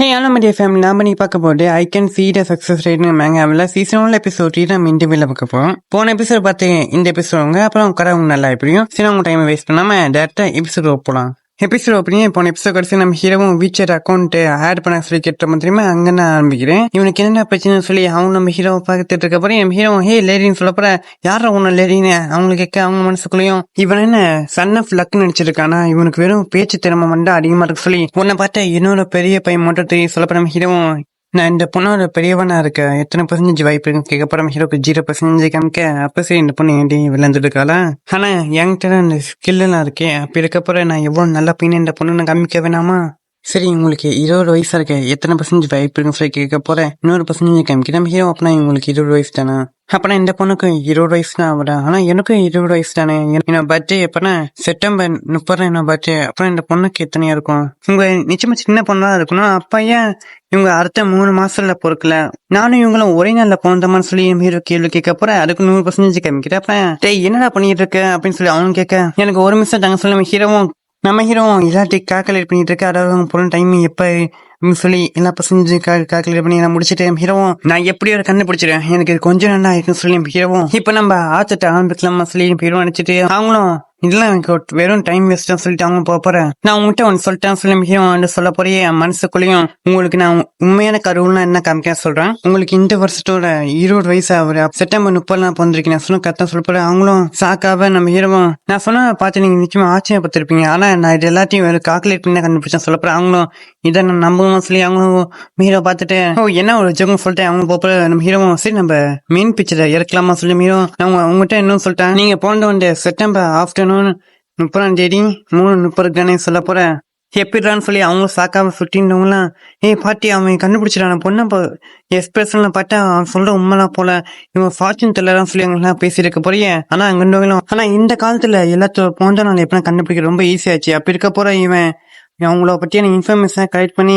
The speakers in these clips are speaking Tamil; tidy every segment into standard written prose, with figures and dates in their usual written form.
ஹே ஆனா மீடியா ஃபேமிலி நாம நீ பார்க்க போது I can see the success ரேட்னு மேங்காவில் சீசன் 1 எபிசோட் நம்ம இன்டர்வியூல பார்க்க போறோம். போன எபிசோட் பார்த்து இந்த எபிசோடுங்க அப்புறம் கடவுங்க நல்லா எப்படியும் சரி அவங்க டைம் வேஸ்ட் பண்ணாம டேரக்டா எபிசோட் போகலாம். எபிசோட் அப்படியே போன எபிசோட் கடைசி நம்ம ஹீரோவும் வீச்சர் அக்கௌண்ட் ஆட் பண்ண சொல்லி கேட்ட தெரியுமா அங்க நான் ஆரம்பிக்கிறேன். இவனுக்கு என்ன பிரச்சனை சொல்லி அவங்க நம்ம ஹீரோவை பார்த்துட்டு இருக்க போறேன். நம்ம ஹீரோ ஹே லேடின்னு சொல்ல போற யார ஒண்ணு லேடின்னு அவங்க கேட்க அவங்க மனசுக்குள்ளேயும் இவன் என்ன சன் ஆஃப் லக்னு நினைச்சிருக்கானா இவனுக்கு வெறும் பேச்சு திறமை மட்டும் அதிகமா இருக்கு சொல்லி உன்னை பார்த்தா என்னோட பெரிய பையன் மட்டும் தெரியும் சொல்லப்ப நம்ம ஹீரோவும் நான் இந்த பொண்ணோட பெரியவனா இருக்க எத்தனை பர்சன்டேஜ் வாய்ப்பு இருக்குன்னு கேட்க போற ஹீரோக்கு 0% காமிக்க அப்ப சரி இந்த பொண்ணு ஏன்டி விளையாண்டுட்டு இருக்காளா ஆனா என்கிட்ட அந்த ஸ்கில் எல்லாம் இருக்கேன் அப்படி இருக்கப்ப நான் எவ்வளவு நல்ல பையன் இந்த பொண்ணு நான் காமிக்க வேணாமா சரி உங்களுக்கு 20 வயசா இருக்க எத்தனை பர்சன்டேஜ் வாய்ப்பு இருக்குன்னு சொல்லி கேட்க போறேன் 100% காமிக்க நம்ம ஹீரோ அப்பனா உங்களுக்கு 20 வயசு தானே அப்பனா இந்த பொண்ணுக்கு 20 வயசு தான் ஆகுதா ஆனா எனக்கும் 20 வயசு தானே என்னோட பர்த்டே எப்பனா செப்டம்பர் 30 என்னோட பர்த்டே அப்புறம் இந்த பொண்ணுக்கு எத்தனையா இருக்கும் உங்க நிச்சயமா சின்ன பொண்ணா இருக்கணும் அப்ப ஏன் இவங்க அடுத்த 3 மாசத்துல பொறுக்கல நானும் இவங்களும் ஒரே நாள்ல போனதமான்னு சொல்லி ஹீரோ கேள்வி கேட்க போற அதுக்கு 100% காமிக்கிறேன் அப்ப டேய் என்னடா பண்ணிட்டு இருக்க அப்படின்னு சொல்லி அவனும் கேட்க எனக்கு ஒரு நிமிஷம் தாங்க சொல்லி நம்ம ஹீரோவும் எல்லாத்தையும் கால்குலேட் பண்ணிட்டு இருக்க அதாவது அவங்க போன டைம் எப்ப சொல்லி எல்லா பசங்க கால்குலேட் பண்ணி நான் முடிச்சுட்டு ஹீரோவும் நான் எப்படி ஒரு கண்டுபிடிச்சிடுறேன் எனக்கு கொஞ்சம் நல்லா இருக்குன்னு சொல்லி ஹீரோவும் இப்ப நம்ம ஆச்சட்ட ஆரம்பிக்கலாமா சொல்லி ஹீரோ நினைச்சிட்டு அவங்களும் இதெல்லாம் எனக்கு வெறும் டைம் வேஸ்ட் சொல்லிட்டு அவங்க போறேன் நான் உங்ககிட்ட ஒன்று சொல்லிட்டேன் சொல்லி ஹீரோ சொல்ல போறே என் மனசுக்குள்ளேயும் உங்களுக்கு நான் உண்மையான கருவுலாம் என்ன காமிக்க சொல்றேன் உங்களுக்கு இந்த வருஷத்தோட 20 வயசு ஆகுற செப்டம்பர் 30 பிறந்திருக்கேன் நான் சொன்ன கரெக்டா சொல்ல போறேன் அவங்களும் சாக்காவ நம்ம ஹீரோவும் நான் சொன்ன பார்த்து நீங்க நிச்சயமா ஆச்சரியப்பட்டிருப்பீங்க ஆனா நான் இது எல்லாத்தையும் வேற கால்குலேட் பண்ணி கண்டுபிடிச்சேன் சொல்ல போறேன் அவங்களும் இதை நான் நம்பணும் சொல்லி அவங்களும் ஹீரோ பார்த்துட்டு ஓ என்ன ஒரு ஜோகம் சொல்லிட்டு அவங்க போற நம்ம ஹீரோவும் சரி நம்ம மெயின் பிக்சரை இறக்கலாமா சொல்லி ஹீரோ நான் உங்ககிட்ட இன்னும் சொல்லிட்டேன் நீங்க போன செப்டம்பர் ஆஃப்டர்நூன் 30ஆம் தேதி 3:30 சொல்ல போறேன் எப்படிறான்னு சொல்லி அவங்க சாக்காம சுட்டின்றவங்களாம் பாட்டி அவன் கண்டுபிடிச்சிடான் பொண்ணு எக்ஸ்பிரஷன்ல பார்த்தா அவன் சொல்ற உண்மைலாம் போல இவன் ஃபார்ச்சூன் தெரியலாம் சொல்லி அவங்களாம் பேசியிருக்க போறியே ஆனா அங்க ஆனா இந்த காலத்துல எல்லாத்தோட போன்ற நாள் எப்படின்னா கண்டுபிடிக்க ரொம்ப ஈஸியாச்சு அப்படி இருக்க போற இவன் அவங்கள பற்றியான இன்ஃபர்மேஷன் கலெக்ட் பண்ணி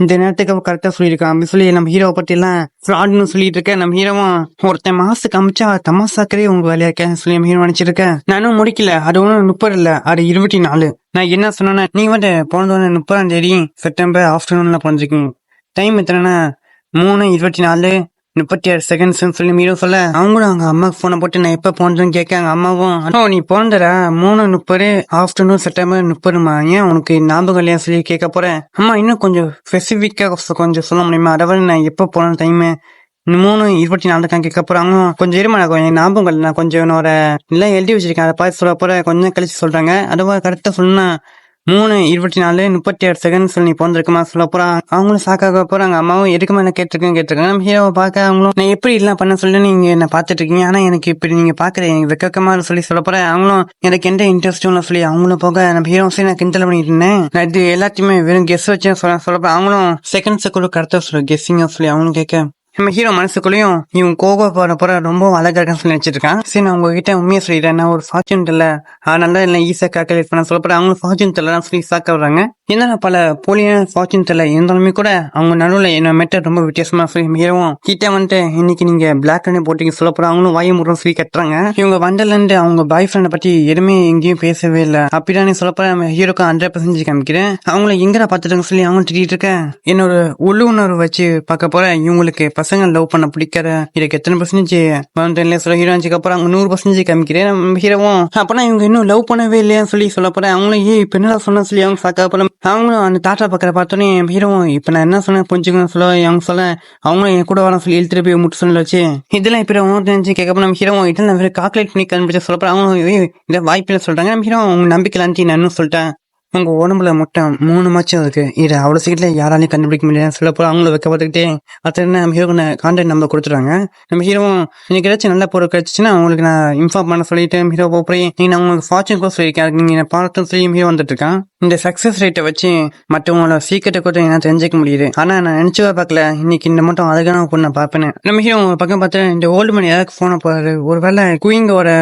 இந்த நேரத்துக்கு கரெக்டா சொல்லியிருக்கான் அப்படி சொல்லி நம்ம ஹீரோவை பத்தி எல்லாம் ஃப்ராட்னு சொல்லிட்டு இருக்கேன் நம்ம ஹீரோவும் ஒருத்தன் மாசத்துக்கு அமிச்சா தமாசாக்கரே உங்க வேலையாக்க சொல்லி நம்ம ஹீரோ நினைச்சிருக்கேன் நானும் முடிக்கல அது ஒன்றும் 30 இல்ல அது 24 நான் என்ன சொன்னேன்னா நீங்க வந்து போனது 30ஆம் தேதி செப்டம்பர் ஆஃப்டர்நூன்ல பிறந்திருக்கீங்க டைம் எத்தனைன்னா 3:24 36 செகண்ட்ஸ் சொல்லி மீரோ சொல்ல அவங்களும் அவங்க அம்மாக்கு போனை போட்டு நான் எப்ப போனதுன்னு கேட்க அவங்க அம்மாவும் நீ போனதரா 3:30 ஆஃப்டர்நூன் செப்டம்பர் 30 ஏன் உனக்கு ஞாபகம் இல்லையா சொல்லி கேட்க போறேன் அம்மா இன்னும் கொஞ்சம் ஸ்பெசிபிக்கா கொஞ்சம் சொல்ல முடியுமா அதாவது நான் எப்ப போன டைம் 3:24 கேட்க போறாங்க கொஞ்சம் இருமா கொஞ்சம் ஞாபகம் நான் கொஞ்சம் என்னோட எல்லாம் எழுதி வச்சிருக்கேன் அதை பார்த்து சொல்ல போற கொஞ்சம் கழிச்சு சொல்றாங்க அதுவா கரெக்டா சொன்னா 3:24 36 செகண்ட் சொல்லி போந்திருக்குமா சொல்ல போறான் அவங்களும் சாக்காக போறாங்க அம்மாவும் எதுக்கு மேல கேட்டிருக்காங்க நம்ம ஹீரோவை பார்க்க அவங்களும் நான் எப்படி எல்லாம் பண்ண சொல்லி நீங்க என்ன பாத்துட்டு இருக்கீங்க ஆனா எனக்கு இப்படி நீங்க பாக்குறேன் எனக்கு வெக்கமா சொல்லி சொல்ல போறேன் அவங்களும் எனக்கு எந்த இன்ட்ரெஸ்டும் சொல்லி அவங்களும் போக நம்ம ஹீரோ சரி நான் கிண்டல் பண்ணிட்டு இருந்தேன் நான் இது எல்லாத்தையுமே வெறும் கெஸ் வச்சு சொல்லப்ப அவங்களும் செகண்ட்ஸுக்குள்ள கரெக்டா சொல்ல கெஸ்ஸிங்க சொல்லி அவங்களும் கேட்க நம்ம ஹீரோ மனசுக்குள்ளேயும் இவன் போற ரொம்ப அழகா இருக்கான்னு சொல்லி நினைச்சிட்டு இருக்கான் சரி நான் உங்ககிட்ட உண்மையை சொல்லிடுறேன் நான் ஒரு ஃபார்ச்சூன் இல்ல அதனால இல்லை ஈஸியா கால்குலேட் பண்ண சொல்லப்பட அவங்களும் ஃபார்ச்சூன் தெரியலாம் சொல்லி சாக்க வர்றாங்க என்ன பல போலியான ஃபார்ச்சூன் தெரியல இருந்தாலுமே கூட அவங்க நடுவில் என்ன மெட்டர் ரொம்ப வித்தியாசமா சொல்லி ஹீரோவும் கிட்ட வந்துட்டு இன்னைக்கு நீங்க பிளாக் அண்ட் போட்டிங்க சொல்ல போற அவங்களும் வாயை முறம் சொல்லி கட்டுறாங்க இவங்க வண்டர்ல இருந்து அவங்க பாய் ஃப்ரெண்டை பத்தி எதுவுமே எங்கேயும் பேசவே இல்லை அப்படிதான் சொல்லப்ப நம்ம ஹீரோக்கு 100% காமிக்கிறேன் அவங்கள எங்கடா பாத்துட்டாங்க சொல்லி அவங்க திட்டிட்டு இருக்கேன் என்னோட உள்ளுணர்வு வச்சு பார்க்க போற இவங்களுக்கு பசங்க லவ் பண்ண பிடிக்காத இதுக்கு எத்தனை பர்சன்டேஜ் சொல்ல ஹீரோக்கு அப்புறம் அவங்க 100% காமிக்கிறேன் நம்ம ஹீரோவும் அப்பனா இவங்க இன்னும் லவ் பண்ணவே இல்லையான்னு சொல்லி சொல்ல போறேன் அவங்களும் இப்ப என்ன சொன்ன சொல்லி அவங்க சாக்கா போற அவங்களும் அந்த தாத்தா பக்கத்தை பார்த்தோன்னே ஹீரோவும் இப்ப நான் என்ன சொன்னேன் புரிஞ்சுக்கணும் சொல்ல அவங்க சொல்ல அவங்களும் என் கூட வர சொல்லி இழுத்துட்டு போய் முட்டு சொல்ல வச்சு இதெல்லாம் இப்ப நினைச்சு கேட்க நம்ம ஹீரோவும் இதெல்லாம் நான் கால்குலேட் பண்ணி கண்டுபிடிச்ச சொல்ல போறேன் அவங்களும் இதை வாய்ப்பில்லை சொல்றாங்க நம்ம ஹீரோ அவங்க நம்பிக்கலான்ட்டு நான் இன்னும் சொல்லிட்டேன் உங்க உடம்புல முட்டை 3 மச்சம் இருக்கு இது அவ்வளவு சீக்கிரம் யாராலையும் கண்டுபிடிக்க முடியாது சொல்ல போற அவங்கள வைக்க பார்த்துக்கிட்டே அத்த நம்ம ஹீரோ கான்டாக்ட் நம்பர் கொடுத்துறாங்க நம்ம ஹீரோவும் எனக்கு ஏதாச்சும் நல்ல பொருள் கிடைச்சிச்சுன்னா உங்களுக்கு நான் இன்ஃபார்ம் பண்ண சொல்லிட்டு ஹீரோ போய் நீங்க உங்களுக்கு ஃபார்ச்சூன் கோர்ஸ் சொல்லியிருக்கேன் நீங்க பார்த்து சொல்லி ஹீரோ வந்துட்டு இருக்கான் இந்த சக்சஸ் ரேட்டை வச்சு மற்றவங்களோட சீக்கிரத்தை கூட என்ன தெரிஞ்சுக்க முடியுது ஆனா நான் நினைச்சுவா பார்க்கல இன்னைக்கு இந்த மட்டும் அழகான பொண்ணை பார்ப்பேன்னு நம்ம ஹீரோ பக்கம் பார்த்து இந்த ஓல்டு மணி யாருக்கு போன போறாரு ஒருவேளை குயிங்கோட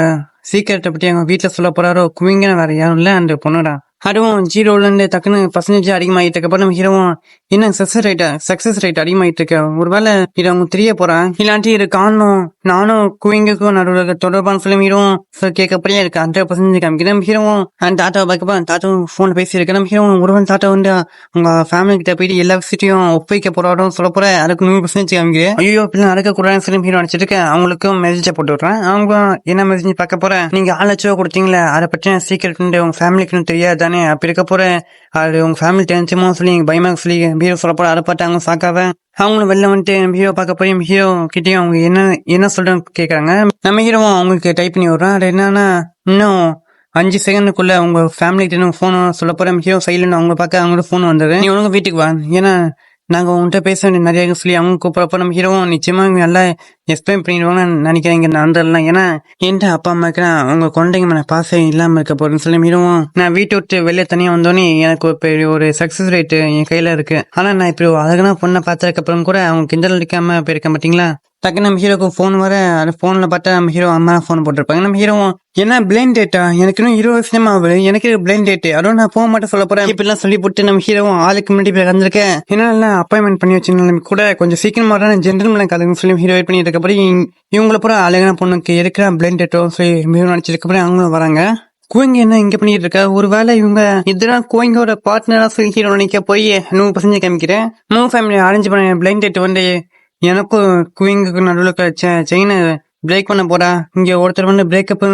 சீக்கிரத்தை பத்தி அவங்க வீட்டுல சொல்ல போறாரோ குவிங்கன்னு வேற யாரும் இல்ல அந்த பொண்ணுடா அதுவும் ஜீரோலேருந்து டக்குன்னு பர்சன்டேஜ் அதிகமாகிட்டு இருக்கப்போ நம்ம ஹீரோவும் என்ன சக்சஸ் ரேட் அதிகமாகிட்டு இருக்கு, ஒருவேளை இது அவங்க தெரிய போறேன் இல்லாட்டி இது காரணம் நானும் குவிங்குக்கும் நடுவில் தொடர்பான ஃபிலிம் ஹீரோவும் கேட்கப்படியே இருக்கு 100% காமிக்கிறேன். நம்ம ஹீரோவும் அந்த தாத்தாவை பார்க்கப்போ தாத்தாவும் ஃபோன் பேசியிருக்கு. நம்ம ஹீரோவும் ஒருவன் தாத்தா வந்து உங்க ஃபேமிலி கிட்ட போயிட்டு எல்லா விஷயத்தையும் ஒப்பிக்க போறாடும் சொல்ல போற அதுக்கு 100% காமிக்கிறேன். ஐயோ இப்படிலாம் நடக்கக்கூடாதுன்னு ஃபிலிம் ஹீரோ நினைச்சிட்டு இருக்கேன். அவங்களுக்கும் மெசேஜை போட்டு விட்றேன். அவங்க என்ன மெசேஜ் பார்க்க போறேன், நீங்க 1 லட்சம் கொடுத்தீங்களே அதை பற்றின சீக்கிரம் உங்க ஃபேமிலிக்கு தெரியாது தானே, அப்படி இருக்க போற அது உங்க ஃபேமிலி தெரிஞ்சுமோ சொல்லி பயமாக சொல்லி ஹீரோ சொல்ல போற அதை பார்த்து அவங்க சாக்காவ அவங்களும் வெளில வந்துட்டு ஹீரோ பார்க்க போய் ஹீரோ கிட்டேயும் அவங்க என்ன சொல்றேன்னு கேட்கறாங்க. நம்ம ஹீரோவும் அவங்களுக்கு டைப் பண்ணி விடுறோம். அது என்னன்னா இன்னும் 5 செகண்டுக்குள்ள உங்க ஃபேமிலி கிட்ட போன் சொல்ல போறேன். ஹீரோ சைலண்ட் அவங்க பார்க்க அவங்களோட போன் வந்தது. நீ ஒழுங்கு வீட்டுக்கு வா, ஏன்னா நாங்க உங்கள்கிட்ட பேச வேண்டிய நிறைய சொல்லி அவங்க கூப்பிடப்போ நம்ம ஹீரோவும் நிச்சயமா நல்லா எக்ஸ்பிளைன் பண்ணிடுவாங்கன்னு நினைக்கிறேன் இங்க நடந்துடலாம். ஏன்னா என்கிட்ட அப்பா அம்மாக்கு அவங்க குழந்தைங்க மேல பாசம் இல்லாம இருக்க போறேன்னு சொல்லி ஹீரோவும் நான் வீட்டை விட்டு வெளியே தனியா வந்தோடனே எனக்கு ஒரு சக்சஸ் ரேட் என் கையில இருக்கு. ஆனா நான் இப்படி அழகான பொண்ணை பார்த்ததுக்கு அப்புறம் கூட அவங்க கிண்டல் அடிக்காம போயிருக்க மாட்டீங்களா. டக்கு நம்ம ஹீரோக்கு ஃபோன் வர அந்த ஃபோன்ல பார்த்தா நம்ம ஹீரோ அம்மா ஃபோன் போட்டிருப்பாங்க. நம்ம ஹீரோவும் என்ன பிளைண்ட் டேட்டா, எனக்கு இன்னும் 20 வருஷம் ஆகுது, எனக்கு பிளைண்ட் டேட், அதுவும் நான் போக மாட்டேன் சொல்ல போறேன் இப்படிலாம் சொல்லி போட்டு நம்ம ஹீரோவும் ஆளுக்கு முன்னாடி போய் வந்திருக்கேன். என்ன அப்பாயின்மெண்ட் பண்ணி வச்சிருந்தாலும் கூட கொஞ்சம் சீக்கிரமா தான் ஜென்ரல் கலங்க சொல்லி ஹீரோ வெயிட் பண்ணிட்டு இருக்கப்பறம் இவங்களை பூரா அழகான பொண்ணுக்கு இருக்கிற பிளைண்ட் டேட்டோ சொல்லி ஹீரோ நடிச்சிருக்கப்பறம் அவங்களும் வராங்க. கோயிங்க என்ன இங்க பண்ணிட்டு இருக்கா, ஒருவேளை இவங்க இதுதான் கோயிங்கோட பார்ட்னரா சொல்லி ஹீரோ நினைக்க போய் 100% காமிக்கிறேன். ஃபேமிலி அரேஞ்ச் பண்ண பிளைண்ட் டேட் வந்து எனக்கும் குவிங்குக்கு நடுவில் செயினை பிரேக் பண்ண போறா. இங்க ஒருத்தர் வந்து பிரேக்கப்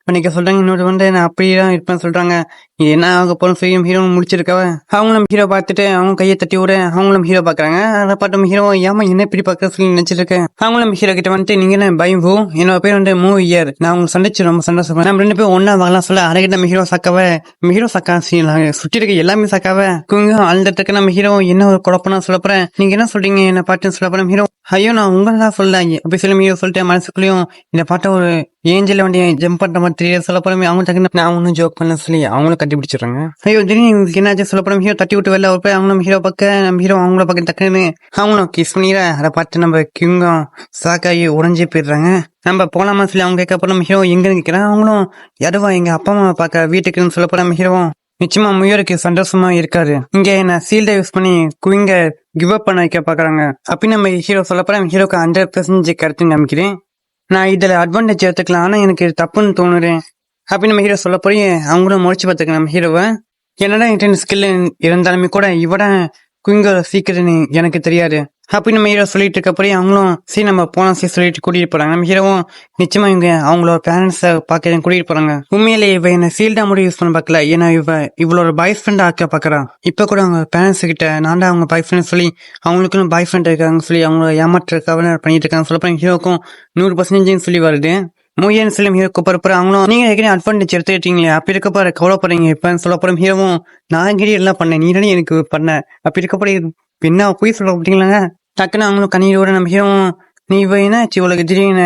பண்ணிக்க சொல்றாங்க, இன்னொரு வந்து நான் அப்படிதான் இருப்பேன்னு சொல்றாங்க. இது என்ன ஆக போறோம் செய்யும் ஹீரோ முடிச்சிருக்கவ அவங்களும் ஹீரோ பார்த்துட்டு அவங்க கையை தட்டி விட அவங்களும் ஹீரோ பாக்குறாங்க. அதை பார்த்து ஹீரோ ஏமா என்ன இப்படி பார்க்க சொல்லி நினைச்சிருக்கேன். அவங்களும் ஹீரோ கிட்ட வந்துட்டு நீங்க என்ன பயம் என்னோட பேர் வந்து மூவி இயர், நான் உங்களுக்கு சந்திச்சு ரொம்ப சந்தோஷம், நம்ம 2 பேரும் ஒன்னா வாங்கலாம் சொல்ல அரைக்கிட்ட நம்ம ஹீரோ சக்கா சுற்றி இருக்க எல்லாமே சக்காவ குங்க அழுதுட்டு நம்ம ஹீரோ என்ன ஒரு குழப்பம்னா சொல்ல போறேன். நீங்க என்ன சொல்றீங்க என்ன பாட்டுன்னு சொல்ல போறேன். ஹீரோ ஐயோ நான் உங்களதான் சொல்லலாம் அப்படி சொல்லி ஹீரோ சொல்லிட்டு மனசுக்குள்ளயும் இந்த பாட்டை ஒரு ஏஞ்சல வண்டி ஜம்ப் பண்ற மாதிரி தெரியாது சொல்ல போறமே. அவங்க டக்குன்னு நான் ஒன்னும் ஜோக் பண்ண சொல்லி அவங்களும் கட்டி பிடிச்சிடுறாங்க. ஐயோ திடீர்னு என்னாச்சு சொல்ல போறோம். ஹீரோ தட்டி விட்டு வெளில போய் அவங்க நம்ம ஹீரோ பக்கம் நம்ம ஹீரோ அவங்கள பக்கம் டக்குன்னு அவங்களும் கிஸ் பண்ணிடுற அதை பார்த்து நம்ம கிங்கும் சாக்காயி உடஞ்சி போயிடுறாங்க. நம்ம போலாமா சொல்லி அவங்க கேட்க போறோம். ஹீரோ எங்க நிக்கிறேன் அவங்களும் எதுவா எங்க அப்பா அம்மா பார்க்க வீட்டுக்குன்னு சொல்ல போறோம். ஹீரோவும் நிச்சயமா முயலுக்கு சந்தோஷமா இருக்காரு. இங்க என்ன சீல்டை யூஸ் பண்ணி குவிங்க கிவ் அப் பண்ண வைக்க பாக்குறாங்க அப்படின்னு நம்ம ஹீரோ சொல்ல போறேன். ஹீரோக்கு 100% கருத்து நம்பிக்கிறேன். நான் இதுல அட்வான்டேஜ் எடுத்துக்கலாம், ஆனா எனக்கு தப்புன்னு தோணுறேன் அப்படின்னு நம்ம ஹீரோ சொல்ல போய் அவங்களும் முடிச்சு பார்த்துக்க நம்ம ஹீரோவை. என்னடா என்கிட்ட ஸ்கில் இருந்தாலுமே கூட இவட குவிங்க சீக்கிரம் எனக்கு தெரியாது அப்படின்னு நம்ம ஹீரோ சொல்லிட்டு இருக்கப்போ அவங்களும் சரி நம்ம போனா சொல்லிட்டு கூட்டிட்டு போறாங்க. நம்ம ஹீரோவும் நிச்சயமா இவங்க அவங்களோட பேரண்ட்ஸை பார்க்க கூட்டிட்டு போறாங்க. உண்மையிலே இவ என்ன சீல்டா முடி யூஸ் பண்ண பார்க்கல, ஏன்னா இவளோட பாய் ஃப்ரெண்ட் ஆக்க பாக்குறான். இப்ப கூட அவங்க பேரண்ட்ஸ் கிட்ட நான்டா அவங்க பாய் ஃப்ரெண்ட் சொல்லி அவங்களுக்கும் பாய் ஃப்ரெண்ட் இருக்காங்க சொல்லி அவங்கள ஏமாற்ற கவலை பண்ணிட்டு இருக்காங்க சொல்லப்போ ஹீரோக்கும் 100% சொல்லி வருது. மூயன் ஃபிலிம் ஹீரோ கூப்பிட அவங்களும் நீங்க ஏற்கனவே அட்வான்டேஜ் எடுத்துக்கிட்டீங்களே அப்படி இருக்க கவலைப்படுறீங்க இப்ப சொல்ல போறோம். ஹீரோவும் நான் கிரி எல்லாம் பண்ணேன், நீ எனக்கு பண்ண அப்படி இருக்க என்ன போய் சொல்ல அப்படிங்களாங்க. டக்குன்னு அவங்களும் கண்ணீரோட நம்ம ஹீரோவும் நீ என்னாச்சு உங்களுக்கு திடீர்னு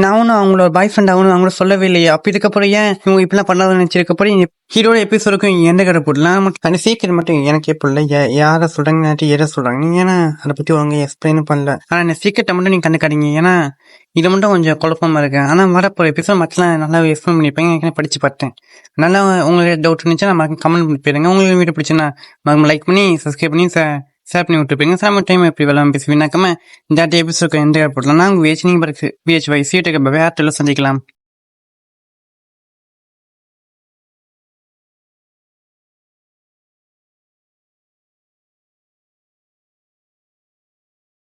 நானும் அவங்களோட பாய் ஃப்ரெண்ட் அவங்கள சொல்லவே இல்லையா அப்படி இருக்கப்பறம் ஏன் இவங்க இப்படிலாம் பண்ணாத நினைச்சிருக்கப்பறம் ஹீரோட எபிசோடுக்கும் எந்த கடை போடலாம் அந்த சீக்கிரம் மட்டும் எனக்கு எப்படில யாரை சொல்றாங்க எதை சொல்றாங்க நீங்க ஏன்னா அதை பத்தி அவங்க எக்ஸ்பிளைன் பண்ணல. ஆனா இந்த சீக்கிரத்தை மட்டும் நீங்க கண்டுக்காதீங்க, ஏன்னா இது மட்டும் கொஞ்சம் குழப்பமா இருக்கு. ஆனா வரப்போற எபிசோட் மட்டும் நல்லா எக்ஸ்பிளைன் பண்ணிருப்பேங்க, படிச்சு பார்த்தேன். நல்லா உங்களுக்கு டவுட் இருந்துச்சா நம்ம கமெண்ட் பண்ணி போயிருங்க. உங்களுக்கு வீடியோ பிடிச்சுன்னா லைக் பண்ணி சப்ஸ்கிரைப் பண்ணி ஷேர் பண்ணி விட்டுருப்பீங்க. சாம டைம் எப்படி வெள்ளாம பேசுவீங்கன்னாக்காம இந்த எபிசோட் எந்த போடலாம். நாங்கள் VH நீங்க VH சீட்டுக்கு வேற சந்திக்கலாம்.